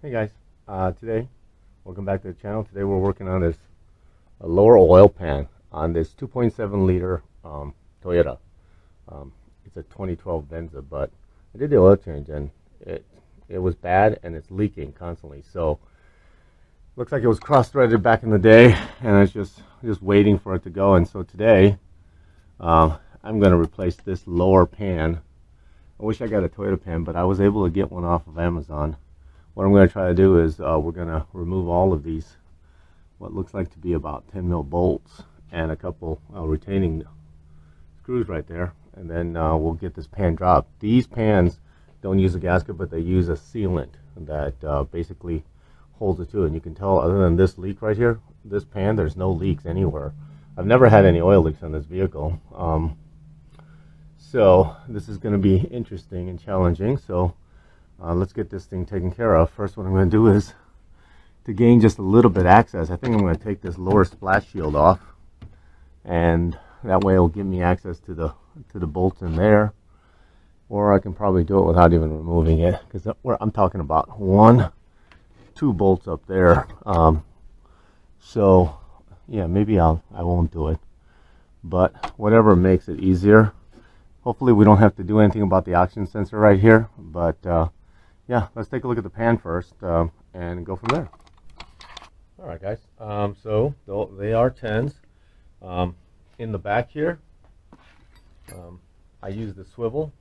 Hey guys, today, welcome back to the channel. Today we're working on this lower oil pan on this 2.7 liter Toyota. It's a 2012 Venza, but I did the oil change and it was bad and it's leaking constantly. So looks like it was cross-threaded back in the day, and I was just waiting for it to go. And so today, I'm going to replace this lower pan. I wish I got a Toyota pan, but I was able to get one off of Amazon. What I'm going to try to do is we're going to remove all of these, what looks like to be about 10 mil bolts and a couple retaining screws right there, and then we'll get this pan dropped. These pans don't use a gasket, but they use a sealant that basically holds it to it. And you can tell, other than this leak right here, this pan, there's no leaks anywhere. I've never had any oil leaks on this vehicle. So this is going to be interesting and challenging. So let's get this thing taken care of. First, what I'm going to do is, to gain just a little bit access, I think I'm going to take this lower splash shield off, and that way it'll give me access to the bolts in there. Or I can probably do it without even removing it, because I'm talking about 2 bolts up there. So yeah, maybe I won't do it, but whatever makes it easier. Hopefully we don't have to do anything about the oxygen sensor right here, but yeah, let's take a look at the pan first and go from there. All right, guys. So they are 10s. In the back here, I use the swivel,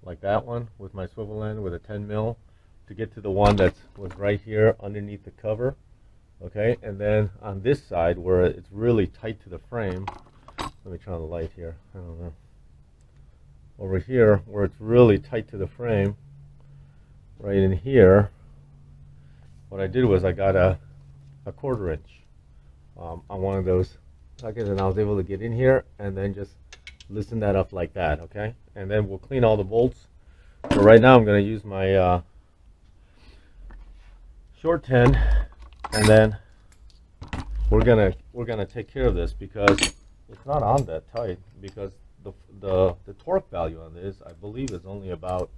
like that one, with my swivel end with a 10 mil to get to the one that was right here underneath the cover. Okay, and then on this side where it's really tight to the frame, let me turn on the light here. I don't know. Over here where it's really tight to the frame, right in here, what I did was I got a 1/4 inch on one of those sockets, and I was able to get in here and then just loosen that up like that. Okay, and then we'll clean all the bolts. So right now I'm going to use my short 10, and then we're gonna take care of this, because it's not on that tight, because the torque value on this, I believe, is only about,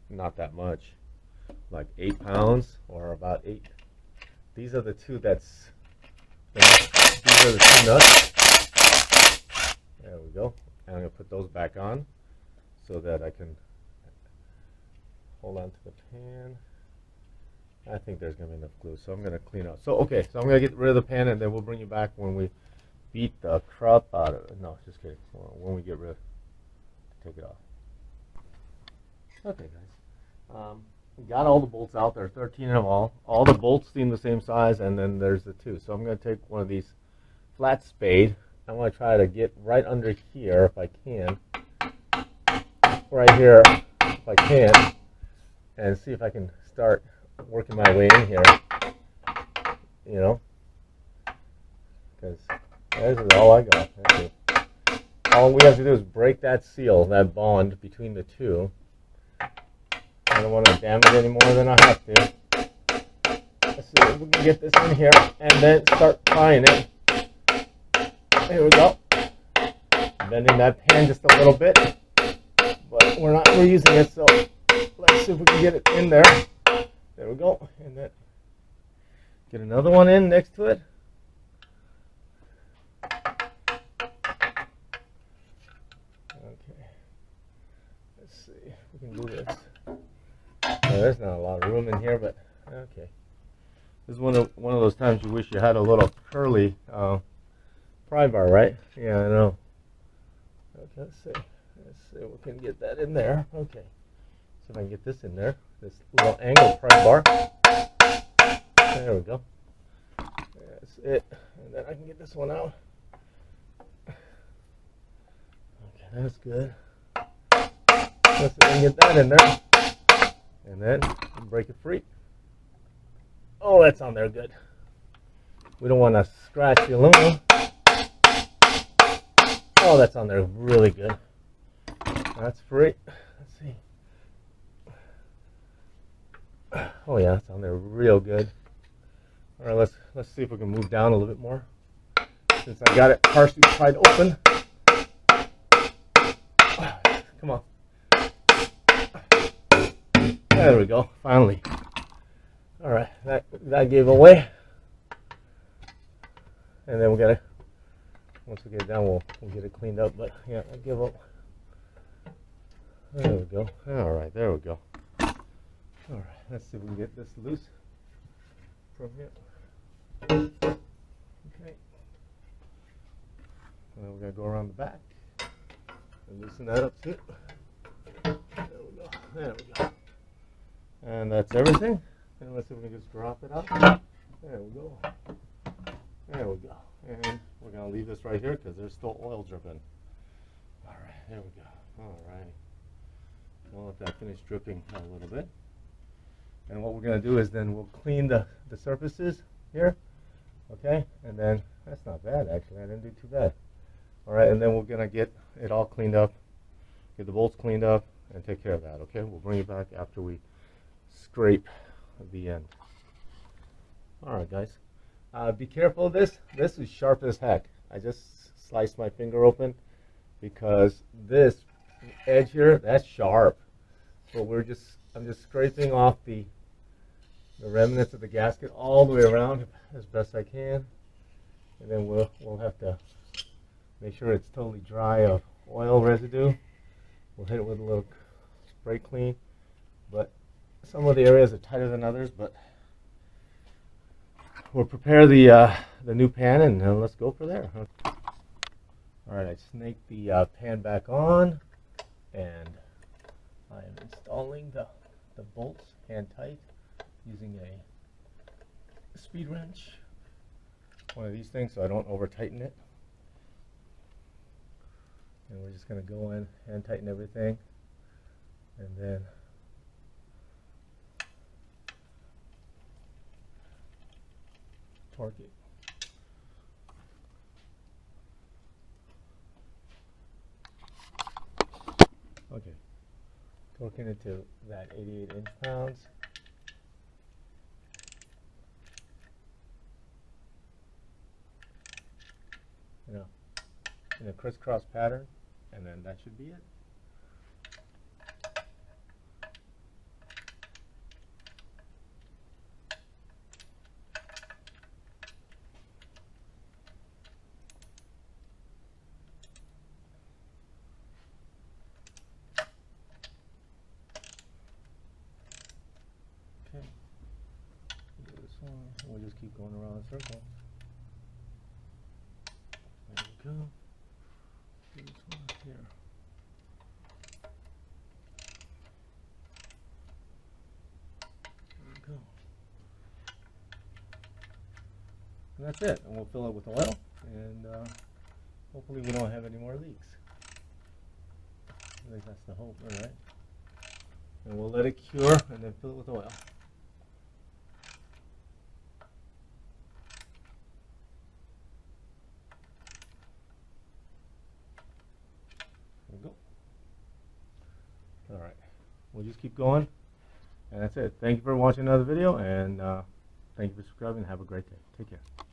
not that much, like 8 pounds, or about 8. These are the two these are the 2 nuts. There we go. And I'm gonna put those back on so that I can hold on to the pan. I think there's going to be enough glue, so I'm going to clean up. So, okay, so I'm going to get rid of the pan, and then we'll bring you back when we beat the crap out of it. No, just kidding. When we get rid, take it off. Okay, guys. We got all the bolts out. There's 13 of them all. All the bolts seem the same size, and then there's the 2. So I'm going to take one of these flat spade. I want to try to get right under here if I can. Right here if I can. And see if I can start working my way in here, you know, because this is all I got. All we have to do is break that seal, that bond between the 2. I don't want to damage it any more than I have to. Let's see if we can get this in here and then start prying it. Here we go. Bending that pan just a little bit, but we're using it, so let's see if we can get it in there. There we go. And then get another one in next to it. Okay. Let's see if we can do this. There's not a lot of room in here, but okay. This is one of those times you wish you had a little curly pry bar, right? Yeah, I know. Okay, let's see if we can get that in there. Okay. See if I can get this in there. This little angle pry bar. There we go. That's it. And then I can get this one out. Okay, that's good. Let's see if I can get that in there. And then break it free. Oh, that's on there good. We don't want to scratch the aluminum. Oh, that's on there really good. That's free. Let's see. Oh yeah, it's on there real good. All right, let's see if we can move down a little bit more. Since I got it partially pried open. Come on. There we go, finally. All right, that gave away. And then we gotta, once we get it down, we'll get it cleaned up. But yeah, I give up. There we go. All right, there we go. All right, let's see if we can get this loose from here. Okay. And then we're gonna go around the back and loosen that up too. There we go. There we go. And that's everything. And let's see if we can just drop it out. There we go. There we go. And we're going to leave this right here because there's still oil dripping. All right, there we go. All right. We'll let that finish dripping a little bit. And what we're going to do is then we'll clean the surfaces here. Okay? And then, that's not bad actually. I didn't do too bad. All right, and then we're going to get it all cleaned up, get the bolts cleaned up, and take care of that. Okay? We'll bring it back after we scrape the end. All right, guys. Be careful of this. This is sharp as heck. I just sliced my finger open because this edge here, that's sharp. So I'm just scraping off the remnants of the gasket all the way around as best I can. And then we'll have to make sure it's totally dry of oil residue. We'll hit it with a little spray clean. But some of the areas are tighter than others, but we'll prepare the new pan and let's go for there. All right, I snaked the pan back on, and I am installing the bolts hand tight using a speed wrench, one of these things, so I don't over tighten it. And we're just going to go in, hand tighten everything, and then torque it. Okay, torquing it to that 88 inch-pounds. In a crisscross pattern, and then that should be it. Okay, do this one. We'll just keep going around the circle. There we go. Do this one here. There we go. And that's it. And we'll fill it with oil, and hopefully we don't have any more leaks. At least that's the hope, all right? And we'll let it cure and then fill it with oil. There we go. All right, we'll just keep going, and that's it. Thank you for watching another video, and thank you for subscribing. Have a great day. Take care.